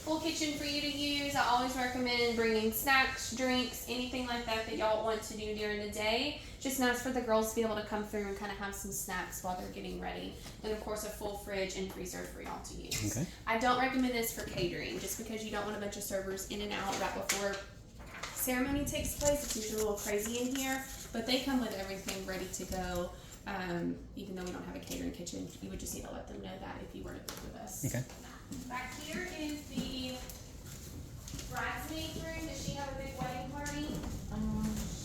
full kitchen for you to use. I always recommend bringing snacks, drinks, anything like that that y'all want to do during the day. Just nice for the girls to be able to come through and kind of have some snacks while they're getting ready. And of course a full fridge and freezer for y'all to use. Okay. I don't recommend this for catering just because you don't want a bunch of servers in and out right before ceremony takes place. It's usually a little crazy in here, but they come with everything ready to go. Even though we don't have a catering kitchen, you would just need to let them know that if you were to book with us. Okay. Back here is the bridesmaid's room. Does she have a big wedding party?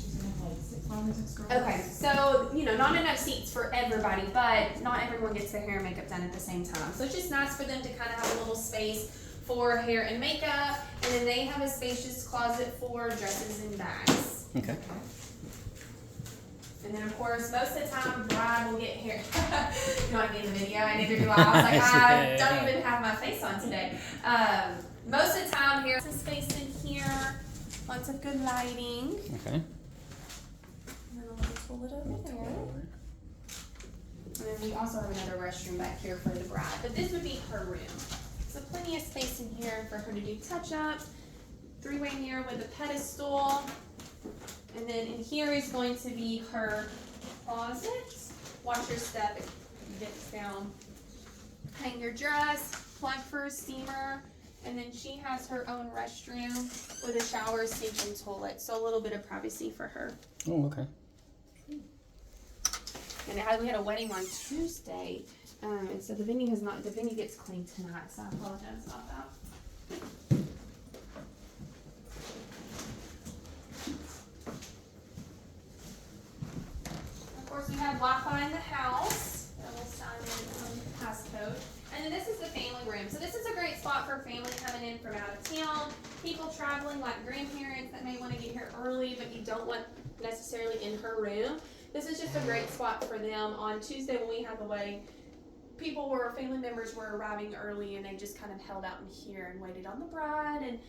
She's gonna have like 5 or 6 girls. Okay, so, not enough seats for everybody, but not everyone gets their hair and makeup done at the same time. So it's just nice for them to kind of have a little space for hair and makeup, and then they have a spacious closet for dresses and bags. Okay. And then, of course, most of the time, bride will get hair. You want to get in the video? I neither do I. I was like, I don't even have my face on today. Most of the time, here's some space in here. Lots of good lighting. Okay. And then a little toilet over there. And then we also have another restroom back here for the bride. But this would be her room. So plenty of space in here for her to do touch-ups. 3-way mirror with a pedestal. And then in here is going to be her closet. Watch your step, it dips down. Hang your dress, plug for a steamer, and then she has her own restroom with a shower, sink, and toilet. So a little bit of privacy for her. Oh, okay. And we had a wedding on Tuesday, and so the venue gets cleaned tonight, so I apologize about that. Of course, we have Wi-Fi in the house. We'll sign in on the passcode. And then this is the family room. So this is a great spot for family coming in from out of town, people traveling like grandparents that may want to get here early, but you don't want necessarily in her room. This is just a great spot for them. On Tuesday when we had the wedding, family members were arriving early, and they just kind of held out in here and waited on the bride, and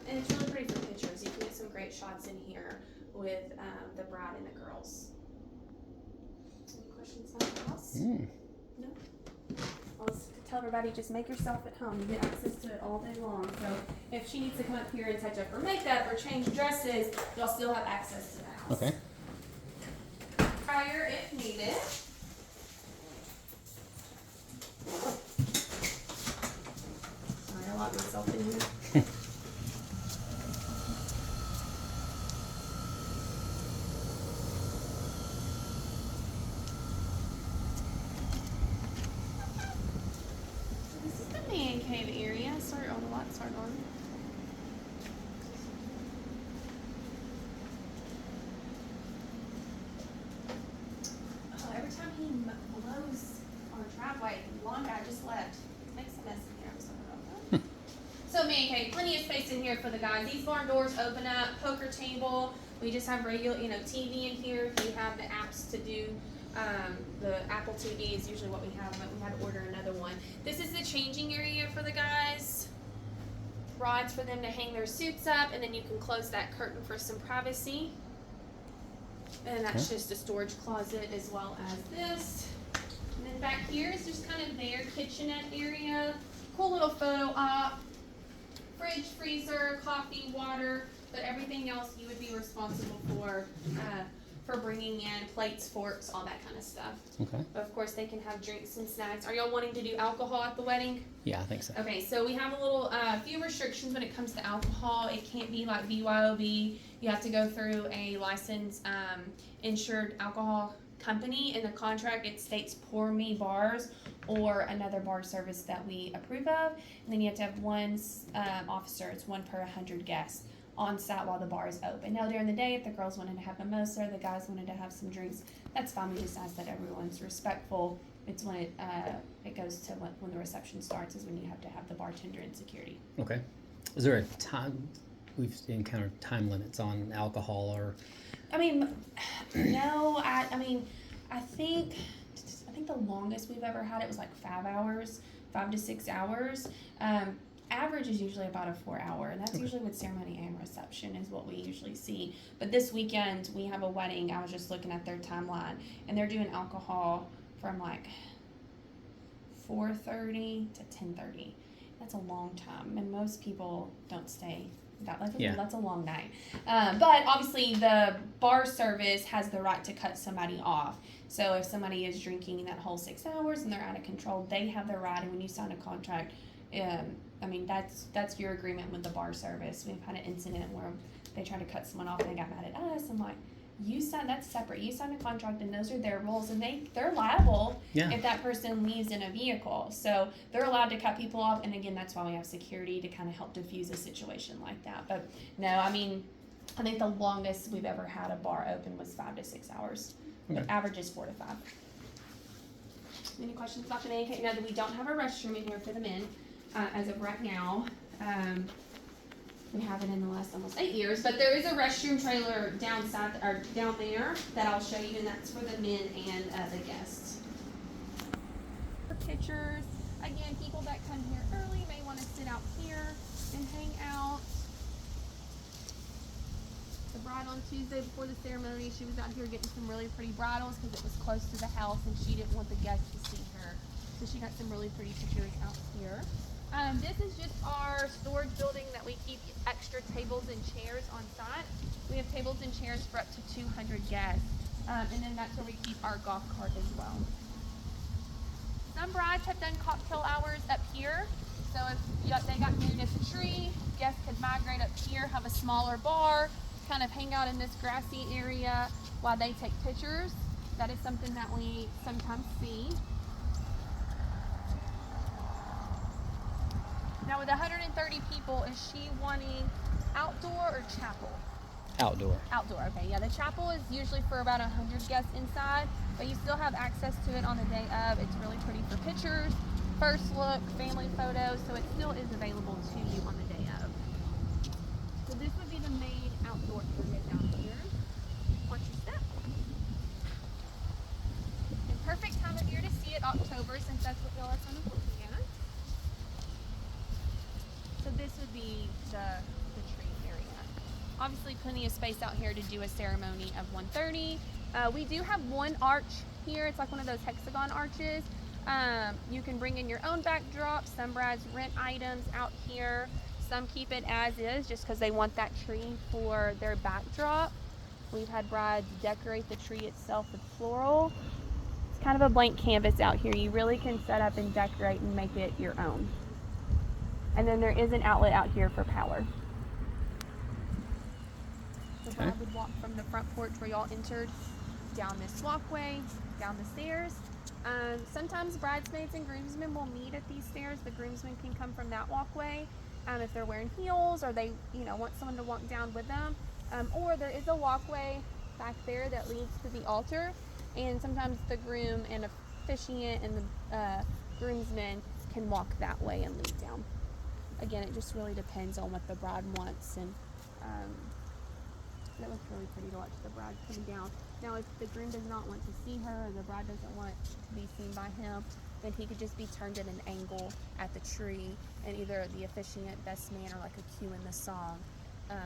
it's really pretty for pictures. You can get some great shots in here with the bride and the girls. Any questions about the house? No? I'll just tell everybody, just make yourself at home. You get access to it all day long. So if she needs to come up here and touch up her makeup or change dresses, you'll still have access to the house. Okay. Fire if needed. Sorry, I locked myself in here. This is the man cave area. Sorry, all the lights aren't on. Every time he blows on the driveway, the lawn guy just left. Makes a mess in here. I'm sorry about that. So man cave, plenty of space in here for the guys. These barn doors open up, poker table. We just have regular, TV in here. If you have the apps to do, the Apple TV is usually what we have, but we had to order another one. This is the changing area for the guys. Rods for them to hang their suits up, and then you can close that curtain for some privacy. And that's just a storage closet as well as this. And then back here is just kind of their kitchenette area. Cool little photo op. Fridge, freezer, coffee, water, but everything else you would be responsible for bringing in plates, forks, all that kind of stuff. Okay. But of course, they can have drinks and snacks. Are y'all wanting to do alcohol at the wedding? Yeah, I think so. Okay, so we have a little few restrictions when it comes to alcohol. It can't be like BYOB. You have to go through a licensed insured alcohol company. In the contract, it states Pour Me Bars or another bar service that we approve of. And then you have to have one officer. It's 1 per 100 guests on site while the bar is open. Now, during the day, if the girls wanted to have mimosa, the guys wanted to have some drinks, that's fine. We just ask that everyone's respectful. It's when it goes to when the reception starts is when you have to have the bartender and security. Okay. Is there a time, we've encountered time limits on alcohol or? I mean, no, I think the longest we've ever had it was like 5 hours, 5 to 6 hours. Average is usually about a 4 hour, and that's usually with ceremony and reception is what we usually see. But this weekend we have a wedding. I was just looking at their timeline, and they're doing alcohol from like 4:30 to 10:30, that's a long time, and most people don't stay that. Yeah. That's a long night. But obviously, the bar service has the right to cut somebody off. So if somebody is drinking that whole 6 hours and they're out of control, they have the right. And when you sign a contract, I mean that's your agreement with the bar service. We've had an incident where they tried to cut someone off and they got mad at us. I'm like, that's separate. You signed a contract and those are their rules, and they're liable Yeah. if that person leaves in a vehicle. So they're allowed to cut people off, and again, that's why we have security to kind of help diffuse a situation like that. But no, I mean, I think the longest we've ever had a bar open was 5 to 6 hours. Okay. The average is 4 to 5. Any questions about the main? No, we don't have a restroom in here for the men as of right now. We haven't in the last almost 8 years, but there is a restroom trailer down there that I'll show you, and that's for the men and the guests. For pictures, again, people that come here early may want to sit out here and hang out. The bride on Tuesday before the ceremony, she was out here getting some really pretty bridals because it was close to the house and she didn't want the guests to see her. So she got some really pretty pictures out here. This is just our storage building that we keep extra tables and chairs on site. We have tables and chairs for up to 200 guests. And then that's where we keep our golf cart as well. Some brides have done cocktail hours up here. So if they got married at the tree, guests could migrate up here, have a smaller bar, kind of hang out in this grassy area while they take pictures. That is something that we sometimes see. Now with 130 people, is she wanting outdoor or chapel? Outdoor. Outdoor, okay. Yeah, the chapel is usually for about 100 guests inside, but you still have access to it on the day of. It's really pretty for pictures, first look, family photos, so it still is available to you on the day of. So this would be the main outdoor area down here. Watch your step. And perfect time of year to see it, October, since that's what y'all are kind of looking at. So this would be the tree area. Obviously plenty of space out here to do a ceremony of 1:30. We do have one arch here. It's like one of those hexagon arches. You can bring in your own backdrop. Some brides rent items out here. Some keep it as is just because they want that tree for their backdrop. We've had brides decorate the tree itself with floral. It's kind of a blank canvas out here. You really can set up and decorate and make it your own. And then there is an outlet out here for power. The bride would walk from the front porch where y'all entered down this walkway, down the stairs. Sometimes bridesmaids and groomsmen will meet at these stairs. The groomsmen can come from that walkway if they're wearing heels or they want someone to walk down with them. Or there is a walkway back there that leads to the altar, and sometimes the groom and officiant and the groomsmen can walk that way and lead down. Again, it just really depends on what the bride wants, and that looks really pretty to watch the bride come down. Now, if the groom does not want to see her, or the bride doesn't want to be seen by him, then he could just be turned at an angle at the tree, and either the officiant, best man, or like a cue in the song.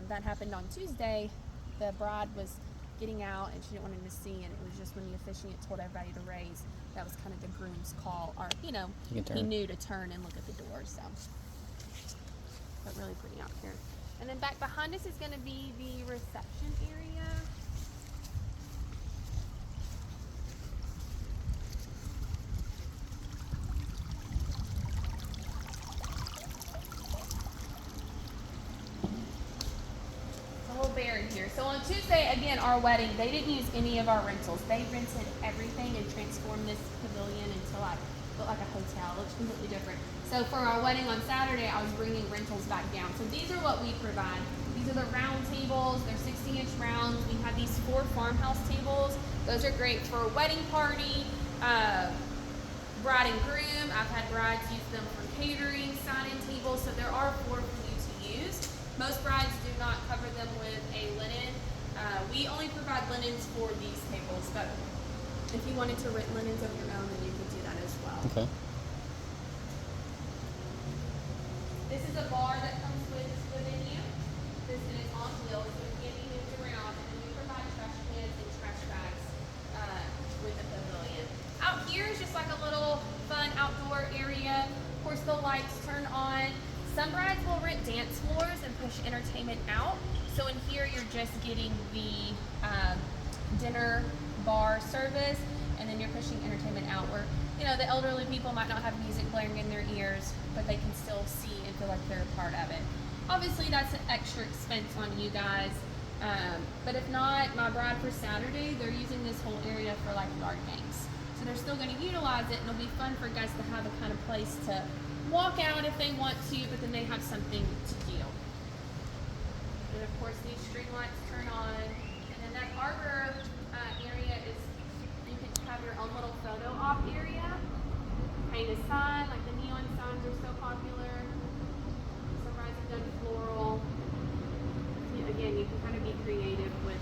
That happened on Tuesday. The bride was getting out, and she didn't want him to see, and it was just when the officiant told everybody to raise. That was kind of the groom's call, or he knew to turn and look at the door. So, but really pretty out here. And then back behind us is going to be the reception area. It's a little bare in here. So on Tuesday, again, our wedding, they didn't use any of our rentals. They rented everything and transformed this pavilion into like a hotel. It looks completely different. So for our wedding on Saturday, I was bringing rentals back down. So these are what we provide. These are the round tables. They're 60-inch round. We have these 4 farmhouse tables. Those are great for a wedding party, bride and groom. I've had brides use them for catering, sign-in tables. So there are 4 for you to use. Most brides do not cover them with a linen. We only provide linens for these tables, but if you wanted to rent linens of your own, then you could do that as well. Okay. This is a bar that comes with the venue. This is on wheels, so it can be moved around, and then we provide trash cans and trash bags with the pavilion. Out here is just like a little fun outdoor area. Of course, the lights turn on. on. Some brides will rent dance floors and push entertainment out. So in here, you're just getting the dinner bar service, and then you're pushing entertainment out where, you know, the elderly people might not have music blaring in their ears, but they can still see and feel like they're a part of it. Obviously, that's an extra expense on you guys. But if not, my bride for Saturday, they're using this whole area for lifeguard games. So they're still going to utilize it, and it'll be fun for guests to have a kind of place to walk out if they want to, but then they have something to do. And of course, these string lights turn on. And then that arbor area is, you can have your own little photo op area. Paint a sign, like the neon signs are so popular. Some brides have done floral. Again, you can kind of be creative with